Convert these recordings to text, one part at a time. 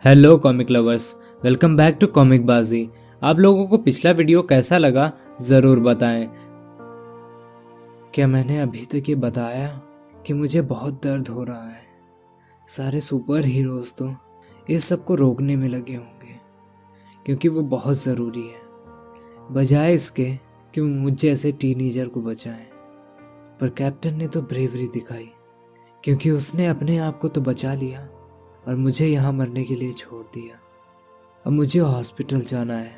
Hello comic lovers, welcome back to comic Baazi. आप लोगों को पिछला वीडियो कैसा लगा ज़रूर बताएं। क्या मैंने अभी तक ये बताया कि मुझे बहुत दर्द हो रहा है? सारे सुपर हीरोज़ तो इस सब को रोकने में लगे होंगे क्योंकि वो बहुत ज़रूरी है, बजाय इसके कि वो मुझ जैसे टीनेजर को बचाएं। पर कैप्टन ने तो ब्रेवरी दिखाई क्योंकि उसने अपने आप को तो बचा लिया और मुझे यहाँ मरने के लिए छोड़ दिया। अब मुझे हॉस्पिटल जाना है,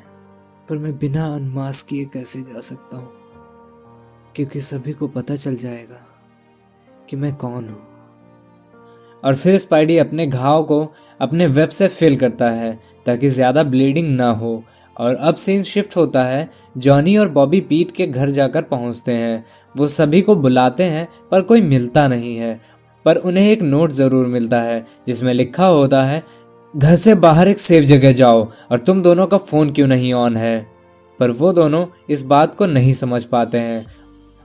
पर मैं बिना अनमास्क किए कैसे जा सकता हूँ, क्योंकि सभी को पता चल जाएगा कि मैं कौन हूँ। और फिर स्पाइडी अपने घाव को अपने वेब से फिल करता है ताकि ज़्यादा ब्लीडिंग ना हो। और अब सीन शिफ्ट होता है। जॉनी और बॉबी पीट के घर जाकर पहुंचते हैं। वो सभी को बुलाते हैं पर कोई मिलता नहीं है, पर उन्हें एक नोट ज़रूर मिलता है जिसमें लिखा होता है, घर से बाहर एक सेफ जगह जाओ और तुम दोनों का फ़ोन क्यों नहीं ऑन है। पर वो दोनों इस बात को नहीं समझ पाते हैं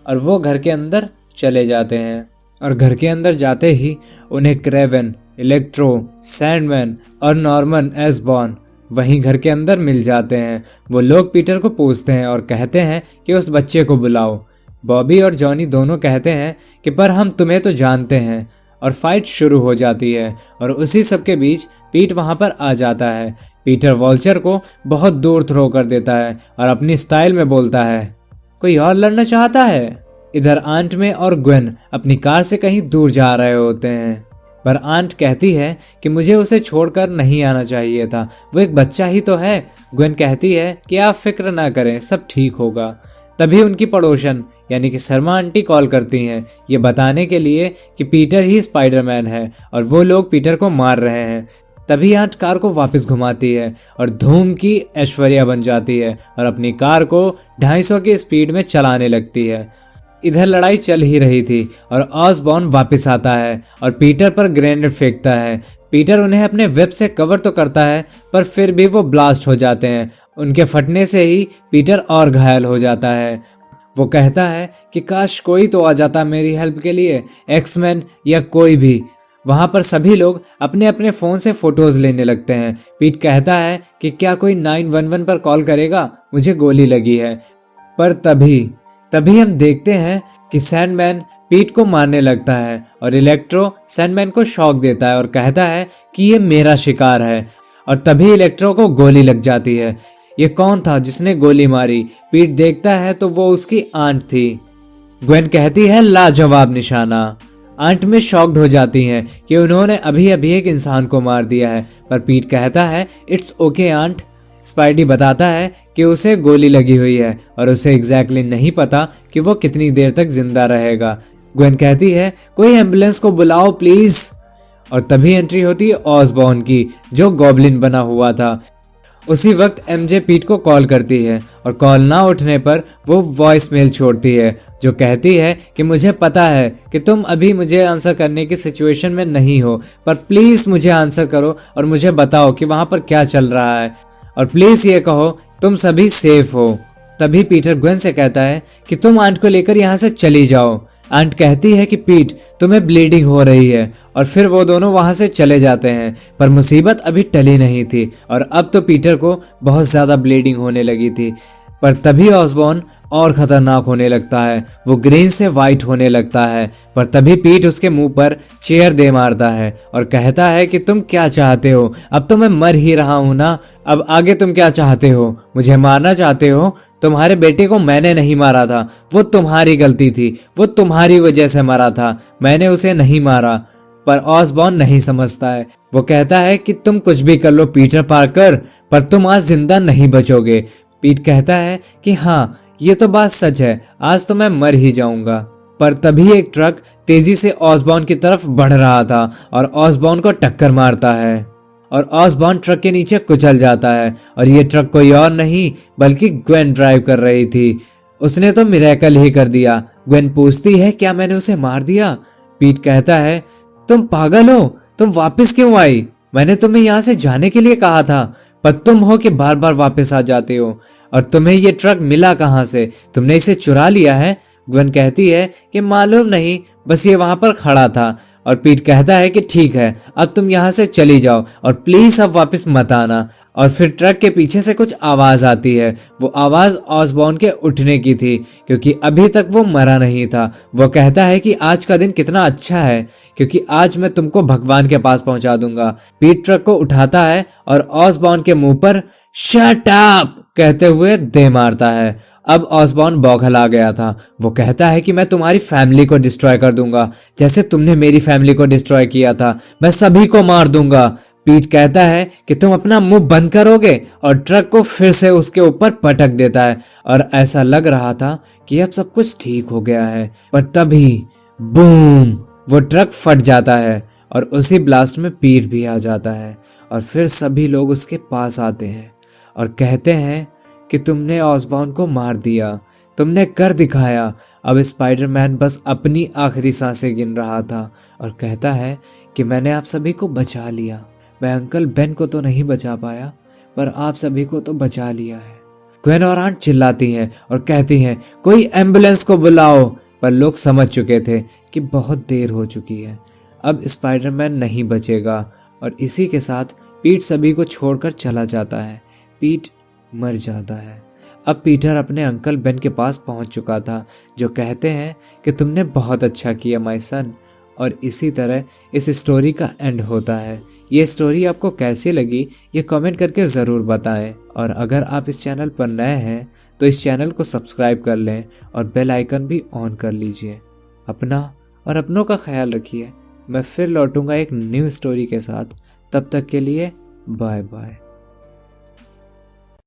और वो घर के अंदर चले जाते हैं। और घर के अंदर जाते ही उन्हें क्रेवन, इलेक्ट्रो, सैंडमैन और नॉर्मन एसबॉर्न वहीं घर के अंदर मिल जाते हैं। वो लोग पीटर को पूछते हैं और कहते हैं कि उस बच्चे को बुलाओ। बॉबी और जॉनी दोनों कहते हैं कि पर हम तुम्हें तो जानते हैं। और फाइट शुरू हो जाती है और उसी सब के बीच पीट वहां पर आ जाता है। पीटर वॉल्चर को बहुत दूर थ्रो कर देता है और अपनी स्टाइल में बोलता है, कोई और लड़ना चाहता है? इधर आंट में और ग्वेन अपनी कार से कहीं दूर जा रहे होते हैं, पर आंट कहती है कि मुझे उसे छोड़कर नहीं आना चाहिए था, वो एक बच्चा ही तो है। ग्वेन कहती है कि आप फिक्र ना करें, सब ठीक होगा। तभी उनकी पड़ोसन यानी कि शर्मा आंटी कॉल करती हैं, ये बताने के लिए कि पीटर ही स्पाइडरमैन है और वो लोग पीटर को मार रहे हैं। तभी आंट कार को वापस घुमाती है और धूम की ऐश्वर्या बन जाती है और अपनी कार को 250 की स्पीड में चलाने लगती है। इधर लड़ाई चल ही रही थी और ऑसबॉर्न वापस आता है और पीटर पर ग्रेनेड फेंकता है। पीटर उन्हें अपने वेब से कवर तो करता है, पर फिर भी वो ब्लास्ट हो जाते हैं। उनके फटने से ही पीटर और घायल हो जाता है। वो कहता है कि काश कोई तो आ जाता मेरी हेल्प के लिए, एक्समैन या कोई भी। वहां पर सभी लोग अपने अपने फ़ोन से फ़ोटोज़ लेने लगते हैं। पीट कहता है कि क्या कोई 911 पर कॉल करेगा, मुझे गोली लगी है। पर तभी हम देखते हैं कि सैंडमैन पीट को मारने लगता है और इलेक्ट्रो सैंडमैन को शॉक देता है और कहता है कि ये मेरा शिकार है। और तभी इलेक्ट्रो को गोली लग जाती है। ये कौन था जिसने गोली मारी? पीट देखता है तो वो उसकी आंट थी। ग्वेन कहती है लाजवाब निशाना। आंट में शॉक्ड हो जाती हैं कि उन्होंने अभी अभी एक इंसान को मार दिया है, पर पीट कहता है इट्स ओके आंट। स्पाइडी बताता है कि उसे गोली लगी हुई है और उसे एग्जैक्टली नहीं पता कि वो कितनी देर तक जिंदा रहेगा। ग्वेन कहती है कोई एम्बुलेंस को बुलाओ प्लीज। और तभी एंट्री होती है ऑसबॉर्न की, जो गॉब्लिन बना हुआ था। उसी वक्त एमजे पीट को कॉल करती है और कॉल ना उठने पर वो वॉइस मेल छोड़ती है जो कहती है कि मुझे पता है कि तुम अभी मुझे आंसर करने की सिचुएशन में नहीं हो, पर प्लीज मुझे आंसर करो और मुझे बताओ कि वहां पर क्या चल रहा है, और प्लीज ये कहो तुम सभी सेफ हो। तभी पीटर ग्वेन से कहता है कि तुम आंट को लेकर यहाँ से चली जाओ। आंट कहती है कि पीट तुम्हें ब्लीडिंग हो रही है, और फिर वो दोनों वहां से चले जाते हैं। पर मुसीबत अभी टली नहीं थी और अब तो पीटर को बहुत ज्यादा ब्लीडिंग होने लगी थी। पर तभी ऑसबॉर्न और खतरनाक होने लगता है, वो ग्रीन से वाइट होने लगता है। पर तभी पीट उसके मुंह पर चेयर दे मारता है और कहता है कि तुम क्या चाहते हो? अब तो मैं मर ही रहा हूं ना, अब आगे तुम क्या चाहते हो? मुझे मारना चाहते हो? तुम्हारे बेटे को मैंने नहीं मारा था, वो तुम्हारी गलती थी, वो तुम्हारी वजह से मरा था, मैंने उसे नहीं मारा। पर ऑसबॉर्न नहीं समझता है। वो कहता है कि तुम कुछ भी कर लो पीटर पार्कर, पर तुम आज जिंदा नहीं बचोगे। पीट कहता है कि हाँ ये तो बात सच है, आज तो मैं मर ही जाऊंगा। पर तभी एक ट्रक तेजी से ऑसबॉर्न की तरफ बढ़ रहा था और ऑसबॉर्न को टक्कर मारता है और ऑसबॉर्न ट्रक के नीचे कुचल जाता है। और ये ट्रक कोई और नहीं बल्कि ग्वेन ड्राइव कर रही थी। उसने तो मिरेकल ही कर दिया। ग्वेन पूछती है क्या मैंने उसे मार दिया? पीट कहता है तुम पागल हो, तुम वापस क्यों आई? मैंने तुम्हें यहाँ से जाने के लिए कहा था, पर तुम हो कि बार बार वापस आ जाते हो। और तुम्हें ये ट्रक मिला कहाँ से? तुमने इसे चुरा लिया है? ग्वेन कहती है कि मालूम नहीं, बस ये वहां पर खड़ा था। और पीट कहता है कि ठीक है, अब तुम यहाँ से चली जाओ और प्लीज अब वापस मत आना। और फिर ट्रक के पीछे से कुछ आवाज आती है। वो आवाज ऑसबॉर्न के उठने की थी, क्योंकि अभी तक वो मरा नहीं था। वो कहता है कि आज का दिन कितना अच्छा है, क्योंकि आज मैं तुमको भगवान के पास पहुंचा दूंगा। पीट ट्रक को उठाता है और ऑसबॉर्न के मुंह पर शट अप कहते हुए दे मारता है। अब ऑसबॉर्न बौखला गया था। वो कहता है कि मैं तुम्हारी फैमिली को डिस्ट्रॉय कर दूंगा, जैसे तुमने मेरी फैमिली को डिस्ट्रॉय किया था। मैं सभी को मार दूंगा। पीट कहता है कि तुम अपना मुंह बंद करोगे, और ट्रक को फिर से उसके ऊपर पटक देता है। और ऐसा लग रहा था कि अब सब कुछ ठीक हो गया है, पर तभी बूम, वो ट्रक फट जाता है और उसी ब्लास्ट में पीट भी आ जाता है। और फिर सभी लोग उसके पास आते हैं और कहते हैं कि तुमने ऑसबॉर्न को मार दिया, तुमने कर दिखाया। अब स्पाइडरमैन बस अपनी आखिरी सांसें गिन रहा था और कहता है कि मैंने आप सभी को बचा लिया। मैं अंकल बेन को तो नहीं बचा पाया, पर आप सभी को तो बचा लिया है। ग्वेन और आंट चिल्लाती हैं और कहती हैं कोई एम्बुलेंस को बुलाओ, पर लोग समझ चुके थे कि बहुत देर हो चुकी है। अब स्पाइडरमैन नहीं बचेगा। और इसी के साथ पीट सभी को छोड़कर चला जाता है। पीट मर जाता है। अब पीटर अपने अंकल बेन के पास पहुंच चुका था, जो कहते हैं कि तुमने बहुत अच्छा किया माय सन। और इसी तरह इस स्टोरी का एंड होता है। ये स्टोरी आपको कैसी लगी ये कमेंट करके ज़रूर बताएं। और अगर आप इस चैनल पर नए हैं तो इस चैनल को सब्सक्राइब कर लें और बेल आइकन भी ऑन कर लीजिए। अपना और अपनों का ख्याल रखिए। मैं फिर लौटूंगा एक न्यू स्टोरी के साथ। तब तक के लिए बाय बाय।